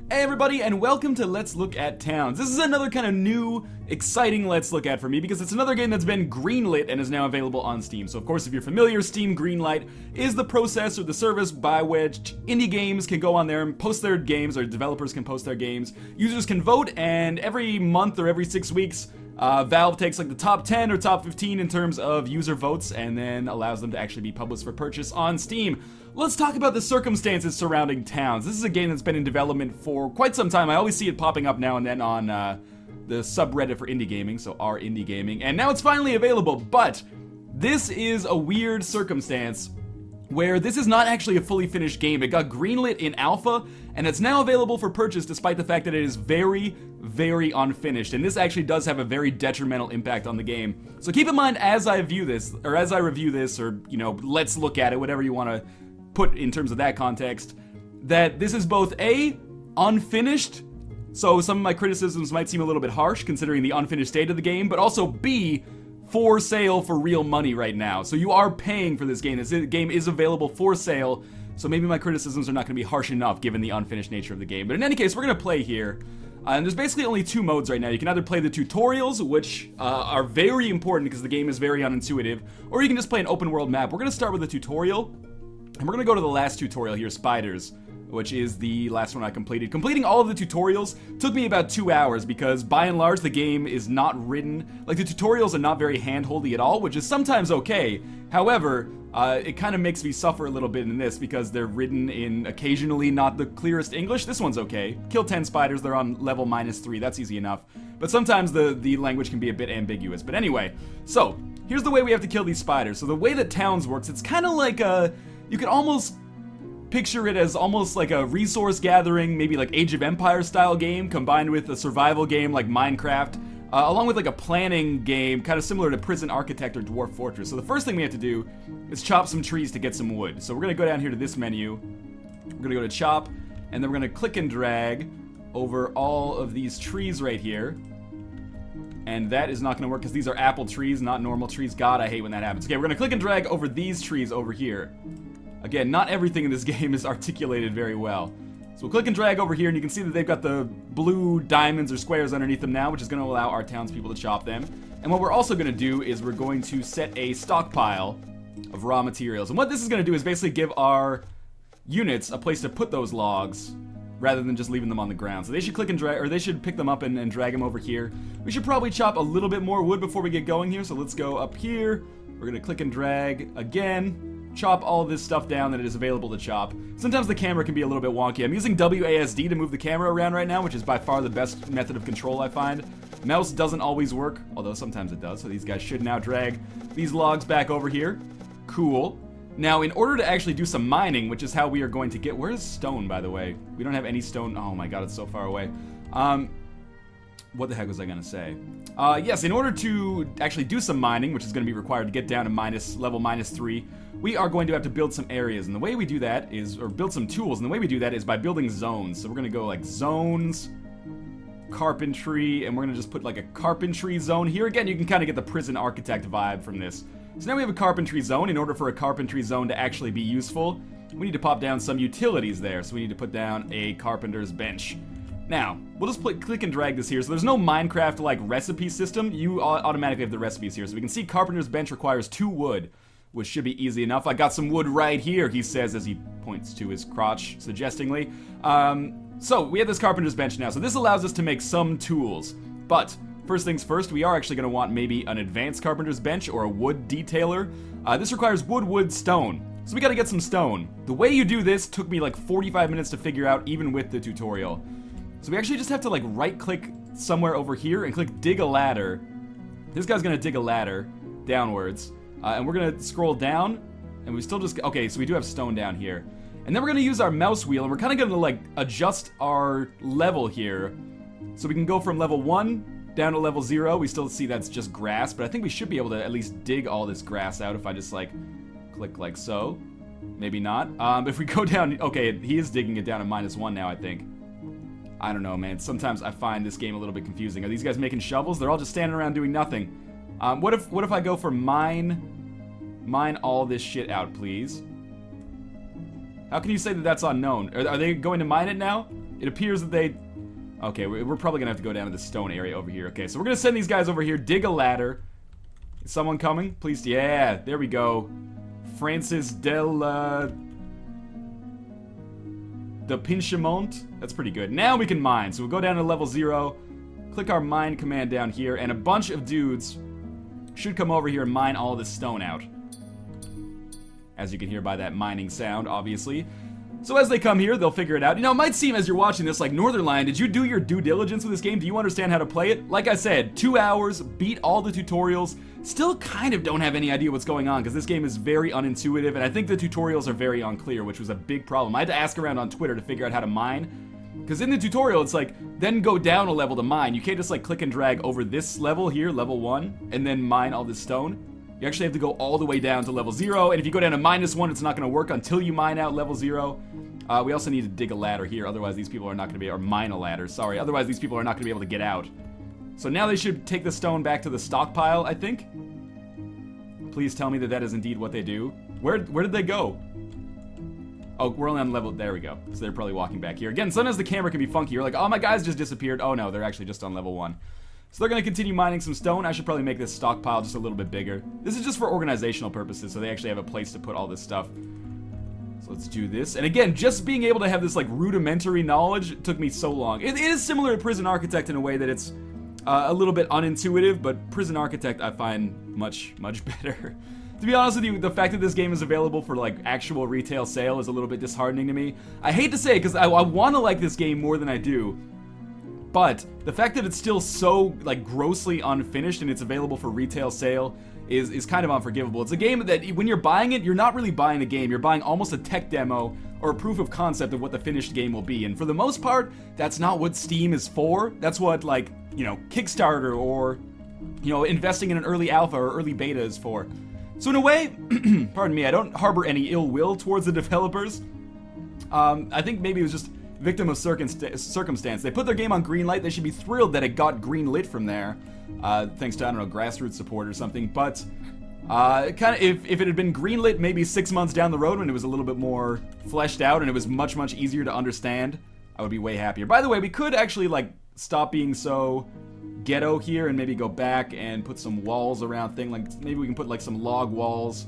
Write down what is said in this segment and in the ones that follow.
Hey everybody, and welcome to Let's Look at Towns. This is another kind of new, exciting Let's Look at for me because it's another game that's been greenlit and is now available on Steam. So of course, if you're familiar, Steam Greenlight is the process or the service by which indie games can go on there and post their games, or developers can post their games. Users can vote, and every month or every 6 weeks, Valve takes like the top 10 or top 15 in terms of user votes and then allows them to actually be published for purchase on Steam. Let's talk about the circumstances surrounding Towns. This is a game that's been in development for quite some time. I always see it popping up now and then on the subreddit for indie gaming, so r indie gaming, and now it's finally available, but this is a weird circumstance where this is not actually a fully finished game. It got greenlit in alpha, and it's now available for purchase despite the fact that it is very, very unfinished, and this actually does have a very detrimental impact on the game. So keep in mind as I view this, or as I review this, or, you know, let's look at it, whatever you want to put in terms of that context, that this is both A, unfinished, so some of my criticisms might seem a little bit harsh considering the unfinished state of the game, but also B, for sale for real money right now. So you are paying for this game. This game is available for sale, so maybe my criticisms are not going to be harsh enough given the unfinished nature of the game. But in any case, we're going to play here. And there's basically only two modes right now. You can either play the tutorials, which are very important because the game is very unintuitive, or you can just play an open world map. We're going to start with the tutorial, and we're going to go to the last tutorial here, Spiders, which is the last one I completed. Completing all of the tutorials took me about 2 hours because, by and large, the game is not written, like, the tutorials are not very hand-holdy at all, which is sometimes okay. However, it kind of makes me suffer a little bit in this because they're written in occasionally not the clearest English. This one's okay. Kill 10 spiders, they're on level -3, that's easy enough. But sometimes the language can be a bit ambiguous. But anyway, so, here's the way we have to kill these spiders. So the way that Towns works, it's kind of like a, you could almost picture it as almost like a resource gathering, maybe like Age of Empires style game combined with a survival game like Minecraft, along with like a planning game kind of similar to Prison Architect or Dwarf Fortress. So the first thing we have to do is chop some trees to get some wood. So we're going to go down here to this menu, we're going to go to chop, and then we're going to click and drag over all of these trees right here. And that is not going to work because these are apple trees, not normal trees. God, I hate when that happens. Okay, we're going to click and drag over these trees over here. Again, not everything in this game is articulated very well. So we'll click and drag over here, and you can see that they've got the blue diamonds or squares underneath them now, which is going to allow our townspeople to chop them. And what we're also going to do is we're going to set a stockpile of raw materials. And what this is going to do is basically give our units a place to put those logs rather than just leaving them on the ground. So they should click and drag, or they should pick them up and drag them over here. We should probably chop a little bit more wood before we get going here, so let's go up here. We're going to click and drag again. Chop all this stuff down that it is available to chop. Sometimes the camera can be a little bit wonky. I'm using WASD to move the camera around right now, which is by far the best method of control I find. Mouse doesn't always work, although sometimes it does, so these guys should now drag these logs back over here. Cool. Now, in order to actually do some mining, which is how we are going to get... Where's stone, by the way? We don't have any stone. Oh my god, it's so far away. What the heck was I going to say? Yes, in order to actually do some mining, which is going to be required to get down to level -3, we are going to have to build some areas. And the way we do that is, or build some tools, and the way we do that is by building zones. So we're going to go like zones, carpentry, and we're going to just put like a carpentry zone here. Again, you can kind of get the Prison Architect vibe from this. So now we have a carpentry zone. In order for a carpentry zone to actually be useful, we need to pop down some utilities there. So we need to put down a carpenter's bench. Now, we'll just click and drag this here. So there's no Minecraft-like recipe system. You automatically have the recipes here. So we can see Carpenter's Bench requires 2 wood, which should be easy enough. I got some wood right here, he says as he points to his crotch suggestingly. So we have this Carpenter's Bench now. So this allows us to make some tools. But first things first, we are actually going to want maybe an advanced Carpenter's Bench or a wood detailer. This requires wood, stone. So we got to get some stone. The way you do this took me like 45 minutes to figure out, even with the tutorial. So we actually just have to like right-click somewhere over here and click dig a ladder. This guy's gonna dig a ladder downwards, and we're gonna scroll down, and we still just, okay, so we do have stone down here. And then we're gonna use our mouse wheel, and we're kind of gonna like adjust our level here. So we can go from level 1 down to level 0. We still see that's just grass, but I think we should be able to at least dig all this grass out if I just like click like so. Maybe not. If we go down, okay, he is digging it down to -1 now, I think. I don't know, man. Sometimes I find this game a little bit confusing. Are these guys making shovels? They're all just standing around doing nothing. What if I go for mine all this shit out, please? How can you say that that's unknown? Are they going to mine it now? it appears that they... Okay, we're probably gonna have to go down to the stone area over here. Okay, so we're gonna send these guys over here, dig a ladder. Is someone coming? Please, yeah, there we go. Francis de Pinchemont. That's pretty good. Now we can mine. So we'll go down to level 0, click our mine command down here, and a bunch of dudes should come over here and mine all this stone out. As you can hear by that mining sound, obviously. So as they come here, they'll figure it out. You know, it might seem as you're watching this like, Northernlion, did you do your due diligence with this game? Do you understand how to play it? Like I said, 2 hours, beat all the tutorials, still kind of don't have any idea what's going on because this game is very unintuitive, and I think the tutorials are very unclear, which was a big problem. I had to ask around on Twitter to figure out how to mine, because in the tutorial, it's like, then go down a level to mine. You can't just like click and drag over this level here, level 1, and then mine all this stone. You actually have to go all the way down to level 0, and if you go down to -1, it's not going to work until you mine out level 0. We also need to dig a ladder here, otherwise these people are not going to be, or mine a ladder, sorry, otherwise these people are not going to be able to get out. So now they should take the stone back to the stockpile, I think. Please tell me that that is indeed what they do. Where did they go? Oh, we're only on level, there we go. So they're probably walking back here. Again, sometimes the camera can be funky. You're like, oh, my guys just disappeared. Oh no, they're actually just on level 1. So they're going to continue mining some stone. I should probably make this stockpile just a little bit bigger. This is just for organizational purposes, so they actually have a place to put all this stuff. So let's do this. And again, just being able to have this like rudimentary knowledge took me so long. It is similar to Prison Architect in a way that it's a little bit unintuitive, but Prison Architect I find much better. To be honest with you, the fact that this game is available for like actual retail sale is a little bit disheartening to me. I hate to say it because I want to like this game more than I do, but the fact that it's still so like grossly unfinished and it's available for retail sale is kind of unforgivable. It's a game that when you're buying it, you're not really buying the game. You're buying almost a tech demo or a proof of concept of what the finished game will be. And for the most part, that's not what Steam is for. That's what, like, you know, Kickstarter or, you know, investing in an early alpha or early beta is for. So in a way, pardon me, I don't harbor any ill will towards the developers. I think maybe it was just victim of circumstance. They put their game on Greenlight. They should be thrilled that it got greenlit from there. Thanks to, I don't know, grassroots support or something. But kind of, if it had been greenlit maybe 6 months down the road when it was a little bit more fleshed out and it was much easier to understand, I would be way happier. By the way, we could actually like stop being so ghetto here and maybe go back and put some walls around thing. Like maybe we can put like some log walls.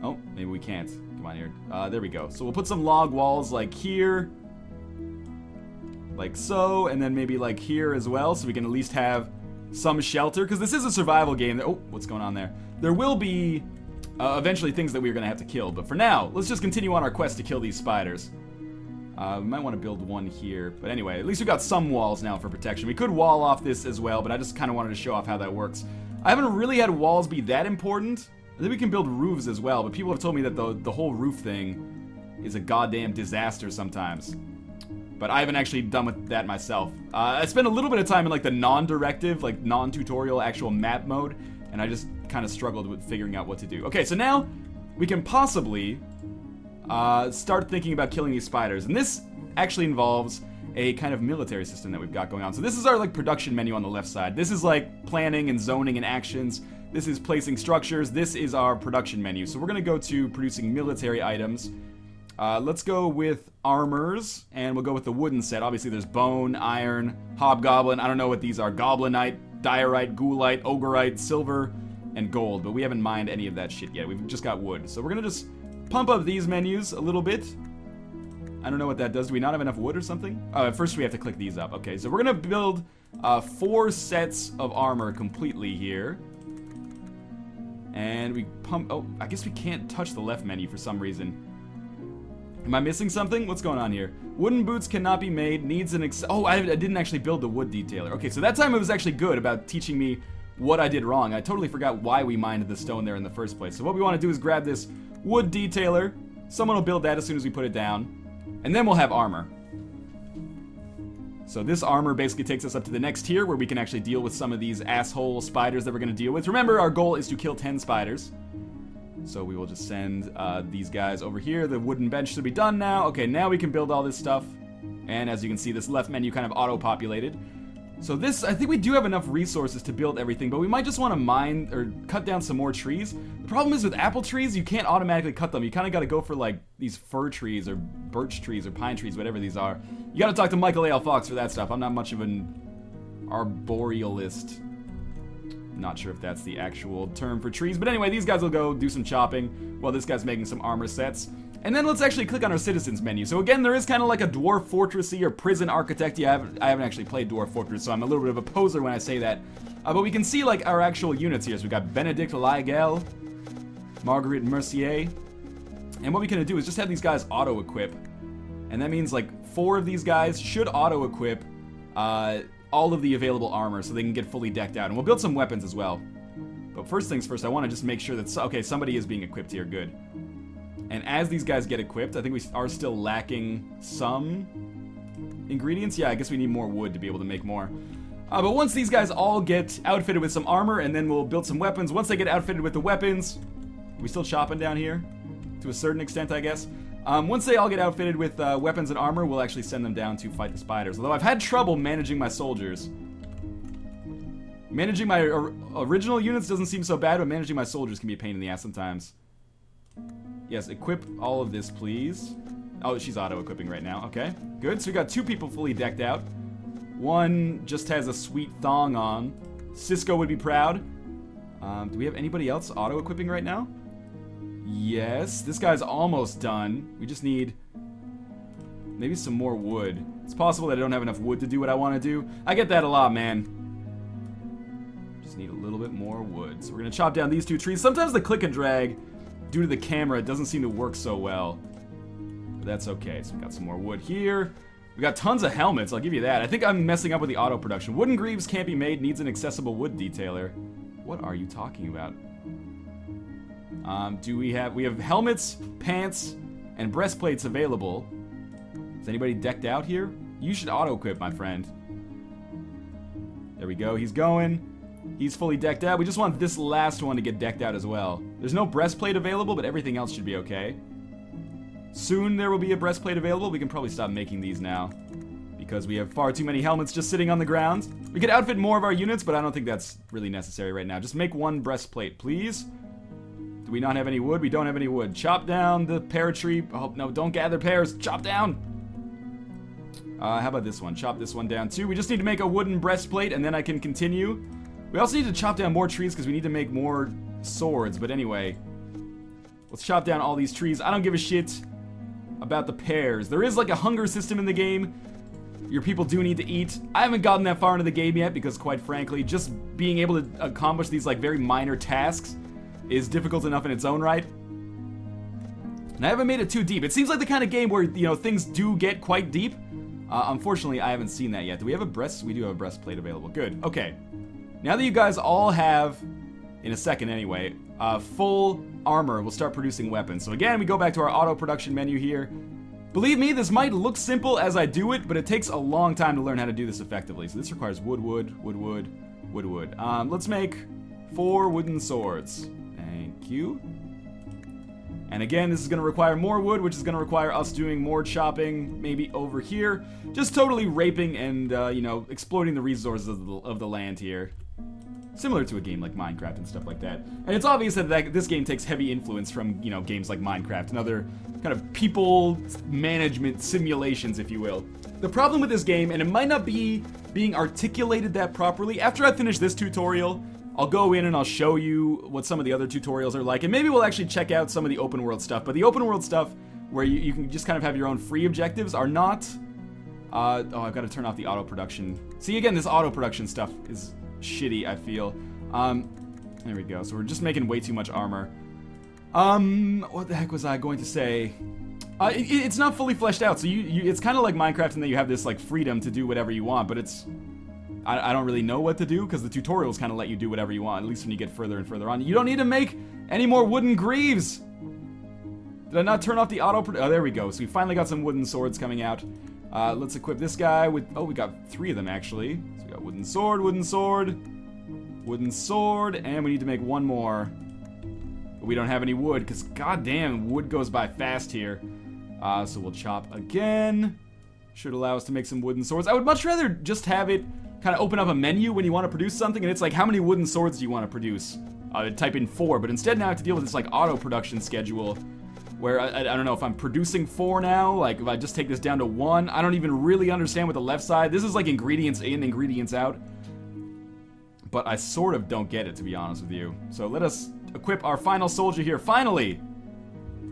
Oh, maybe we can't. Come on here. There we go. So we'll put some log walls like here, like so, and then maybe like here as well, so we can at least have some shelter, because this is a survival game. Oh, what's going on there? There will be eventually things that we're going to have to kill, but for now, let's just continue on our quest to kill these spiders. We might want to build one here, but anyway, at least we've got some walls now for protection. We could wall off this as well, but I just kind of wanted to show off how that works. I haven't really had walls be that important. I think we can build roofs as well, but people have told me that the whole roof thing is a goddamn disaster sometimes. But I haven't actually done with that myself. I spent a little bit of time in like the non-directive, like non-tutorial actual map mode, and I just kind of struggled with figuring out what to do. Okay, so now we can possibly start thinking about killing these spiders, and this actually involves a kind of military system that we've got going on. So this is our like production menu on the left side. This is like planning and zoning and actions. This is placing structures. This is our production menu. So we're gonna go to producing military items. Let's go with armors, and we'll go with the wooden set. Obviously, there's bone, iron, hobgoblin. I don't know what these are. Goblinite, diorite, ghoulite, ogrite, silver, and gold. But we haven't mined any of that shit yet. We've just got wood. So we're going to just pump up these menus a little bit. I don't know what that does. Do we not have enough wood or something? Oh, first we have to click these up. Okay, so we're going to build 4 sets of armor completely here. And we pump... Oh, I guess we can't touch the left menu for some reason. Am I missing something? What's going on here? Wooden boots cannot be made. Needs an oh, I didn't actually build the wood detailer. Okay, so that time it was actually good about teaching me what I did wrong. I totally forgot why we mined the stone there in the first place. So what we want to do is grab this wood detailer. Someone will build that as soon as we put it down. And then we'll have armor. So this armor basically takes us up to the next tier where we can actually deal with some of these asshole spiders that we're going to deal with. Remember, our goal is to kill 10 spiders. So we will just send these guys over here. The wooden bench should be done now. Okay, now we can build all this stuff. And as you can see, this left menu kind of auto-populated. So this, I think we do have enough resources to build everything, but we might just want to mine or cut down some more trees. The problem is with apple trees, you can't automatically cut them. You kind of got to go for like these fir trees or birch trees or pine trees, whatever these are. You got to talk to Michael A.L. Fox for that stuff. I'm not much of an arborealist. Not sure if that's the actual term for trees, but anyway, these guys will go do some chopping while this guy's making some armor sets. And then let's actually click on our citizens menu. So again, there is kind of like a dwarf fortressy or prison architect. I haven't actually played Dwarf Fortress, so I'm a little bit of a poser when I say that. But we can see like our actual units here. So we got Benedict Laigel, Marguerite Mercier. And what we can do is just have these guys auto-equip. And that means like 4 of these guys should auto-equip all of the available armor so they can get fully decked out. And we'll build some weapons as well. But first things first, I want to just make sure that, okay, somebody is being equipped here, good. And as these guys get equipped, I think we are still lacking some ingredients. Yeah, I guess we need more wood to be able to make more. But once these guys all get outfitted with some armor, and then we'll build some weapons. Once they get outfitted with the weapons, are we still chopping down here? To a certain extent, I guess. Once they all get outfitted with weapons and armor, we'll actually send them down to fight the spiders. Although I've had trouble managing my soldiers. Managing my original units doesn't seem so bad, but managing my soldiers can be a pain in the ass sometimes. Yes, equip all of this, please. Oh, she's auto-equipping right now. Okay, good. So we got 2 people fully decked out. One just has a sweet thong on. Cisco would be proud. Do we have anybody else auto-equipping right now? Yes, this guy's almost done. We just need maybe some more wood. It's possible that I don't have enough wood to do what I want to do. I get that a lot, man. Just need a little bit more wood. So we're going to chop down these 2 trees. Sometimes the click and drag, due to the camera, it doesn't seem to work so well. But that's okay. So we got some more wood here. We got tons of helmets, I'll give you that. I think I'm messing up with the auto production. Wooden greaves can't be made, needs an accessible wood detailer. What are you talking about? We have helmets, pants, and breastplates available. Is anybody decked out here? You should auto-equip, my friend. There we go, he's going. He's fully decked out. We just want this last one to get decked out as well. There's no breastplate available, but everything else should be okay. Soon there will be a breastplate available. We can probably stop making these now because we have far too many helmets just sitting on the ground. We could outfit more of our units, but I don't think that's really necessary right now. Just make 1 breastplate, please. Do we not have any wood? We don't have any wood. Chop down the pear tree. Oh, no, don't gather pears. Chop down. How about this one? Chop this one down too. We just need to make a wooden breastplate and then I can continue. We also need to chop down more trees because we need to make more swords. But anyway, let's chop down all these trees. I don't give a shit about the pears. There is like a hunger system in the game. Your people do need to eat. I haven't gotten that far into the game yet because quite frankly, just being able to accomplish these like very minor tasks is difficult enough in its own right. And I haven't made it too deep. It seems like the kind of game where, you know, things do get quite deep. Unfortunately, I haven't seen that yet. Do we have a breast? We do have a breastplate available. Good. Okay. Now that you guys all have, in a second anyway, full armor, we'll start producing weapons. So again, we go back to our auto production menu here. Believe me, this might look simple as I do it, but it takes a long time to learn how to do this effectively. So this requires wood. Let's make 4 wooden swords. Thank you. And again, this is going to require more wood, which is going to require us doing more chopping, maybe over here. Just totally raping and, you know, exploiting the resources of the land here. Similar to a game like Minecraft and stuff like that. And it's obvious that this game takes heavy influence from, you know, games like Minecraft and other kind of people management simulations, if you will. The problem with this game, and it might not be being articulated that properly, after I finish this tutorial, I'll go in and I'll show you what some of the other tutorials are like, and maybe we'll actually check out some of the open world stuff. But the open world stuff, where you can just kind of have your own free objectives, are not... oh, I've got to turn off the auto production. See, again, this auto production stuff is shitty, I feel. There we go. So we're just making way too much armor. What the heck was I going to say? It's not fully fleshed out, so it's kind of like Minecraft in that you have this like freedom to do whatever you want, but it's... I don't really know what to do, because the tutorials kind of let you do whatever you want, at least when you get further and further on. You don't need to make any more wooden greaves! Did I not turn off the auto... Oh, there we go. So we finally got some wooden swords coming out. Let's equip this guy with... Oh, we got 3 of them, actually. So we got wooden sword, wooden sword, wooden sword, and we need to make 1 more. But we don't have any wood, because goddamn, wood goes by fast here. So we'll chop again. Should allow us to make some wooden swords. I would much rather just have it kind of open up a menu when you want to produce something, and it's like, how many wooden swords do you want to produce? Type in 4, but instead now I have to deal with this like auto production schedule where I don't know if I'm producing 4 now, like if I just take this down to 1. I don't even really understand what the left side, this is like ingredients in, ingredients out. But I sort of don't get it, to be honest with you. So let us equip our final soldier here. Finally,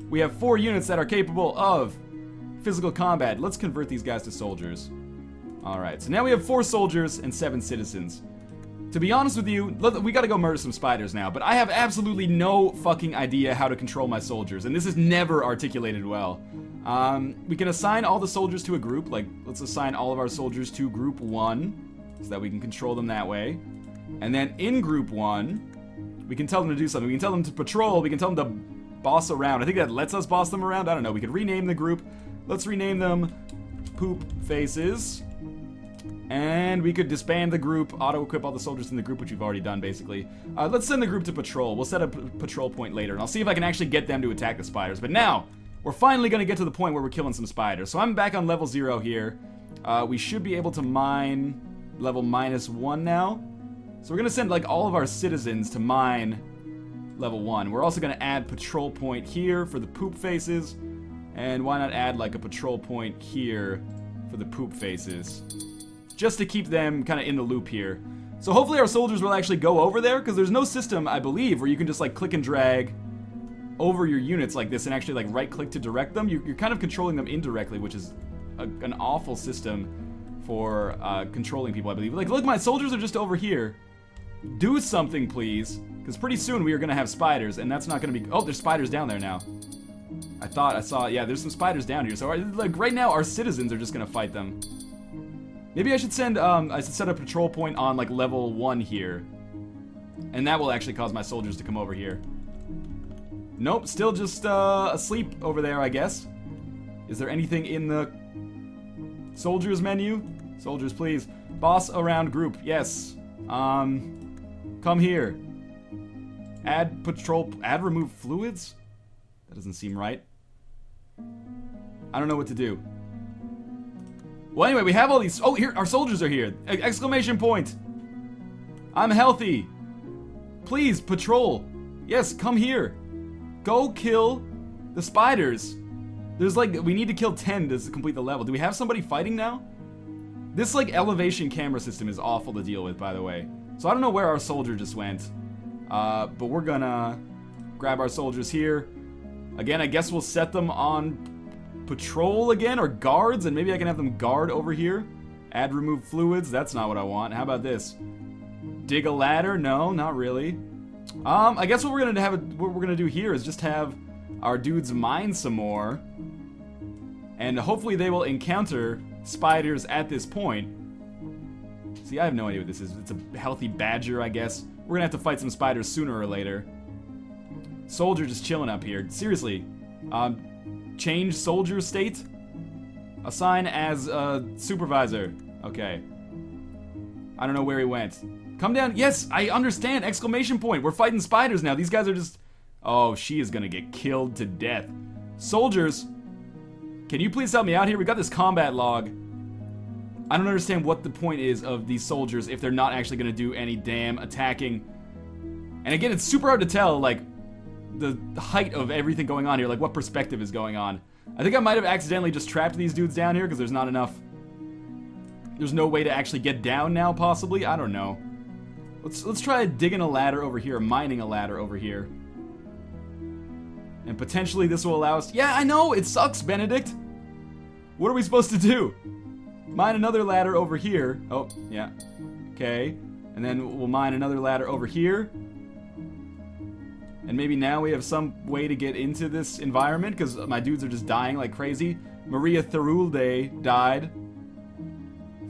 we have 4 units that are capable of physical combat. Let's convert these guys to soldiers. Alright, so now we have 4 soldiers and 7 citizens. To be honest with you, we gotta go murder some spiders now, but I have absolutely no fucking idea how to control my soldiers, and this is never articulated well. We can assign all the soldiers to a group, like, let's assign all of our soldiers to group 1, so that we can control them that way. And then in group 1, we can tell them to do something. We can tell them to patrol, we can tell them to boss around. I think that lets us boss them around, I don't know. We could rename the group. Let's rename them Poop Faces. And we could disband the group, auto-equip all the soldiers in the group, which we've already done, basically. Let's send the group to patrol. We'll set a patrol point later, and I'll see if I can actually get them to attack the spiders. But now, we're finally going to get to the point where we're killing some spiders. So I'm back on level 0 here. We should be able to mine level -1 now. So we're going to send, like, all of our citizens to mine level 1. We're also going to add patrol point here for the Poop Faces. And why not add, like, a patrol point here for the Poop Faces? Just to keep them kind of in the loop here. So hopefully our soldiers will actually go over there, because there's no system, I believe, where you can just like click and drag over your units like this and actually like right click to direct them. You're kind of controlling them indirectly, which is an awful system for controlling people, I believe. Like, look, my soldiers are just over here. Do something, please, because pretty soon we are going to have spiders, and that's not going to be... Oh, there's spiders down there now. I thought I saw... Yeah, there's some spiders down here. So like right now our citizens are just going to fight them. Maybe I should send, I should set a patrol point on, like, level 1 here. And that will actually cause my soldiers to come over here. Nope, still just, asleep over there, I guess. Is there anything in the soldiers menu? Soldiers, please. Boss around group, yes. Come here. Add patrol, add remove fluids? That doesn't seem right. I don't know what to do. Well, anyway, we have all these... Oh, here, our soldiers are here. Exclamation point. I'm healthy. Please, patrol. Yes, come here. Go kill the spiders. There's like... We need to kill 10 to complete the level. Do we have somebody fighting now? This, like, elevation camera system is awful to deal with, by the way. So I don't know where our soldier just went. But we're gonna grab our soldiers here. Again, I guess we'll set them on... patrol again, or guards, and maybe I can have them guard over here. Add remove fluids, that's not what I want. How about this? Dig a ladder? No, not really. I guess what we're gonna do here is just have our dudes mine some more, and hopefully they will encounter spiders at this point. See, I have no idea what this is. It's a healthy badger, I guess. We're gonna have to fight some spiders sooner or later. Soldier just chilling up here. Seriously. Change soldier state? Assign as supervisor. Okay. I don't know where he went. Come down. Yes, I understand. Exclamation point. We're fighting spiders now. These guys are just... Oh, she is gonna get killed to death. Soldiers, can you please help me out here? We got this combat log. I don't understand what the point is of these soldiers if they're not actually gonna do any damn attacking. And again, it's super hard to tell, like, the height of everything going on here, like what perspective is going on. I think I might have accidentally just trapped these dudes down here because there's not enough. There's no way to actually get down now, possibly. I don't know. Let's try digging a ladder over here, mining a ladder over here. And potentially this will allow us... Yeah, I know! It sucks, Benedict! What are we supposed to do? Mine another ladder over here. Oh, yeah. Okay. And then we'll mine another ladder over here. And maybe now we have some way to get into this environment, because my dudes are just dying like crazy. Maria Thirulde died.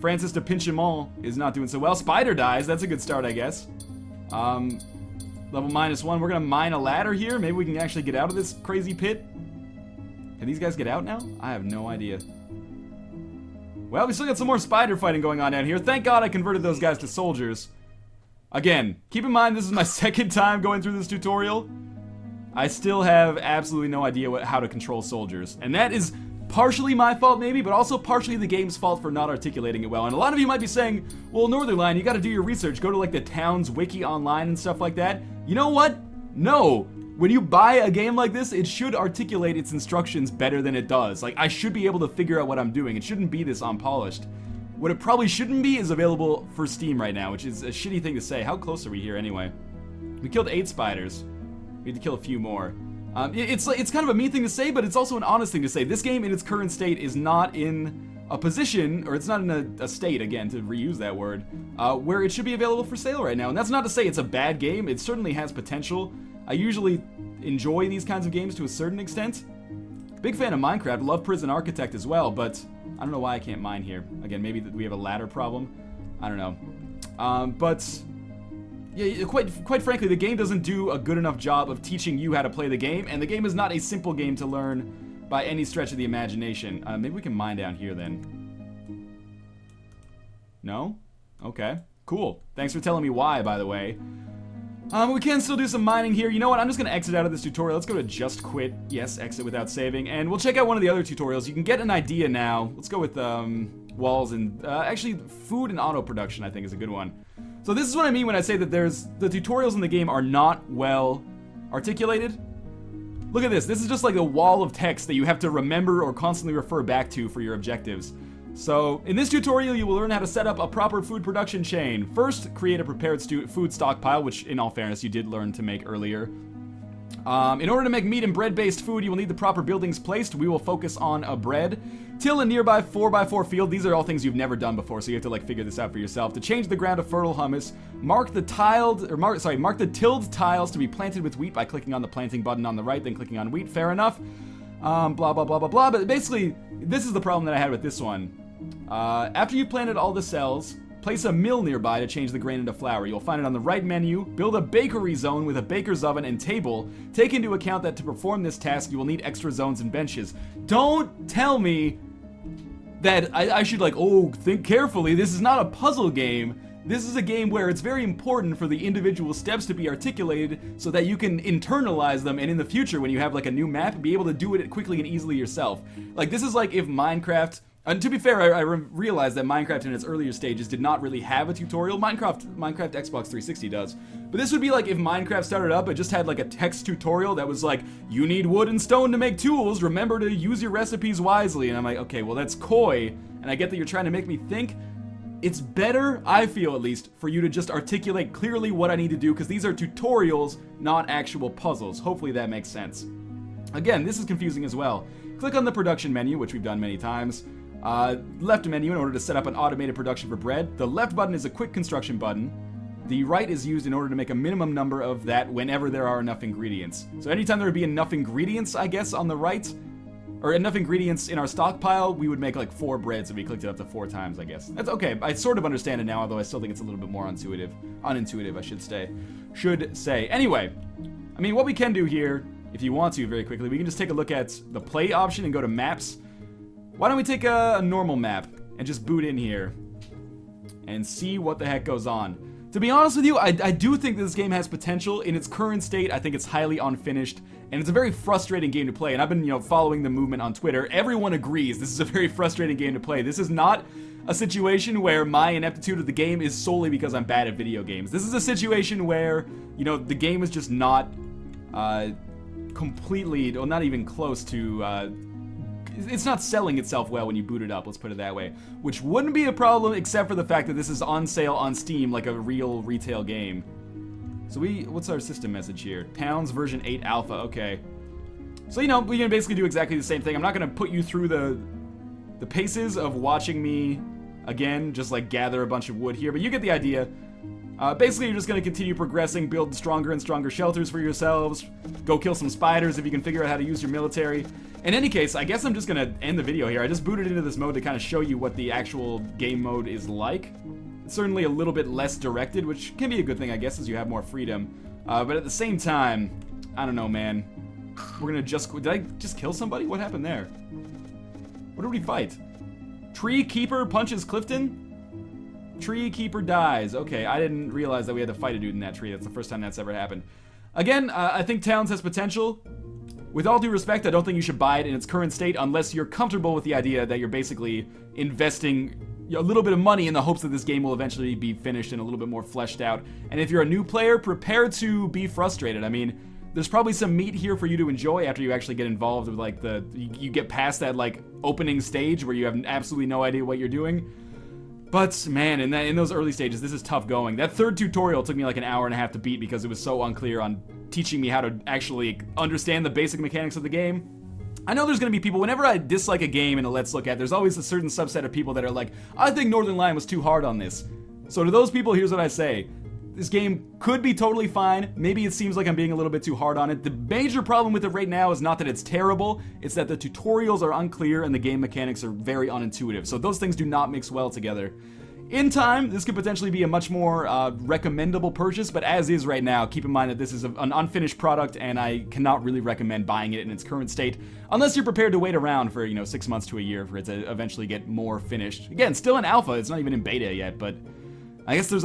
Francis de Pinchemont is not doing so well. Spider dies. That's a good start, I guess. Level -1. We're going to mine a ladder here. Maybe we can actually get out of this crazy pit. Can these guys get out now? I have no idea. Well, we still got some more spider fighting going on down here. Thank God I converted those guys to soldiers. Again, keep in mind this is my second time going through this tutorial. I still have absolutely no idea how to control soldiers. And that is partially my fault maybe, but also partially the game's fault for not articulating it well. And a lot of you might be saying, well, Northernlion, you gotta do your research, go to like the town's wiki online and stuff like that. You know what? No. When you buy a game like this, it should articulate its instructions better than it does. Like, I should be able to figure out what I'm doing. It shouldn't be this unpolished. What it probably shouldn't be is available for Steam right now, which is a shitty thing to say. How close are we here anyway? We killed 8 spiders. We need to kill a few more. It's kind of a mean thing to say, but it's also an honest thing to say. This game in its current state is not in a position, or it's not in a state, again, to reuse that word, where it should be available for sale right now. And that's not to say it's a bad game. It certainly has potential. I usually enjoy these kinds of games to a certain extent. Big fan of Minecraft, love Prison Architect as well, but I don't know why I can't mine here. Again, maybe we have a ladder problem. I don't know. But yeah, quite frankly, the game doesn't do a good enough job of teaching you how to play the game, and the game is not a simple game to learn by any stretch of the imagination. Maybe we can mine down here then. No? Okay. Cool. Thanks for telling me why, by the way. We can still do some mining here. You know what? I'm just going to exit out of this tutorial. Let's go to just quit. Yes, exit without saving. And we'll check out one of the other tutorials. You can get an idea now. Let's go with walls and actually food and auto production, I think, is a good one. So this is what I mean when I say that the tutorials in the game are not well articulated. Look at this. This is just like a wall of text that you have to remember or constantly refer back to for your objectives. So, in this tutorial, you will learn how to set up a proper food production chain. First, create a prepared food stockpile, which, in all fairness, you did learn to make earlier. In order to make meat and bread-based food, you will need the proper buildings placed. We will focus on a bread. Till a nearby 4x4 field. These are all things you've never done before, so you have to, like, figure this out for yourself. To change the ground to fertile humus, mark the tilled tiles to be planted with wheat by clicking on the planting button on the right, then clicking on wheat. Fair enough. Blah, blah, blah, blah, blah. But basically, this is the problem that I had with this one. After you've planted all the cells, place a mill nearby to change the grain into flour. You'll find it on the right menu. Build a bakery zone with a baker's oven and table. Take into account that to perform this task, you will need extra zones and benches. Don't tell me that I should, like, oh, think carefully. This is not a puzzle game. This is a game where it's very important for the individual steps to be articulated so that you can internalize them, and in the future, when you have, like, a new map, be able to do it quickly and easily yourself. Like, this is like if Minecraft... And to be fair, I realized that Minecraft in its earlier stages did not really have a tutorial. Minecraft Xbox 360 does. But this would be like if Minecraft started up, it just had like a text tutorial that was like, you need wood and stone to make tools, remember to use your recipes wisely. And I'm like, okay, well that's coy, and I get that you're trying to make me think. It's better, I feel at least, for you to just articulate clearly what I need to do, because these are tutorials, not actual puzzles. Hopefully that makes sense. Again, this is confusing as well. Click on the production menu, which we've done many times. Left menu in order to set up an automated production for bread. The left button is a quick construction button. The right is used in order to make a minimum number of that whenever there are enough ingredients. So anytime there would be enough ingredients, I guess, on the right, or enough ingredients in our stockpile, we would make like 4 breads if we clicked it up to 4 times, I guess. That's okay. I sort of understand it now, although I still think it's a little bit more unintuitive, I should say. Anyway, I mean, what we can do here, if you want to very quickly, we can just take a look at the play option and go to maps. Why don't we take a normal map and just boot in here and see what the heck goes on. To be honest with you, I do think that this game has potential. In its current state, I think it's highly unfinished, and it's a very frustrating game to play, and I've been, following the movement on Twitter. Everyone agrees this is a very frustrating game to play. This is not a situation where my ineptitude of the game is solely because I'm bad at video games. This is a situation where, the game is just not completely, or not even close to, it's not selling itself well when you boot it up, let's put it that way. Which wouldn't be a problem except for the fact that this is on sale on Steam like a real retail game. So what's our system message here? Pounds version 8 alpha, okay. So, we can basically do exactly the same thing. I'm not going to put you through the paces of watching me, again, just like gather a bunch of wood here, but you get the idea. Basically, you're just going to continue progressing, build stronger and stronger shelters for yourselves, go kill some spiders if you can figure out how to use your military. In any case, I guess I'm just going to end the video here. I just booted into this mode to kind of show you what the actual game mode is like. It's certainly a little bit less directed, which can be a good thing, I guess, as you have more freedom. But at the same time, I don't know, man. We're going to just... Did I just kill somebody? What happened there? What did we fight? Tree Keeper punches Clifton? Tree Keeper dies. Okay, I didn't realize that we had to fight a dude in that tree. That's the first time that's ever happened. Again, I think Towns has potential. with all due respect, I don't think you should buy it in its current state unless you're comfortable with the idea that you're basically investing a little bit of money in the hopes that this game will eventually be finished and a little bit more fleshed out. And if you're a new player, prepare to be frustrated. I mean, there's probably some meat here for you to enjoy after you actually get involved with, like, you get past that, like, opening stage where you have absolutely no idea what you're doing. But, man, in those early stages, this is tough going. That third tutorial took me like an hour and a half to beat because it was so unclear on teaching me how to actually understand the basic mechanics of the game. I know there's going to be people, whenever I dislike a game in a Let's Look At, there's always a certain subset of people that are like, I think Northernlion was too hard on this. So to those people, here's what I say. This game could be totally fine. Maybe it seems like I'm being a little bit too hard on it. The major problem with it right now is not that it's terrible, it's that the tutorials are unclear and the game mechanics are very unintuitive. So those things do not mix well together. In time, this could potentially be a much more recommendable purchase, but as is right now, keep in mind that this is an unfinished product and I cannot really recommend buying it in its current state, unless you're prepared to wait around for, 6 months to a year for it to eventually get more finished. Again, still in alpha, it's not even in beta yet, but I guess that's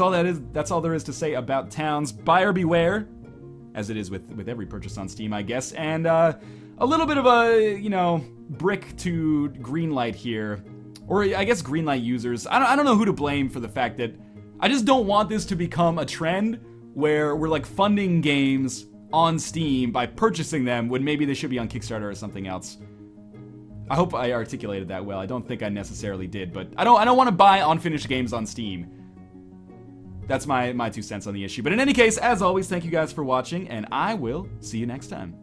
all there is to say about Towns. Buyer beware, as it is with every purchase on Steam, I guess, and a little bit of a, brick to Greenlight here. Or, I guess, Greenlight users. I don't know who to blame for the fact that I just don't want this to become a trend where we're, like, funding games on Steam by purchasing them when maybe they should be on Kickstarter or something else. I hope I articulated that well. I don't think I necessarily did, but I don't want to buy unfinished games on Steam. That's my 2 cents on the issue. But in any case, as always, thank you guys for watching, and I will see you next time.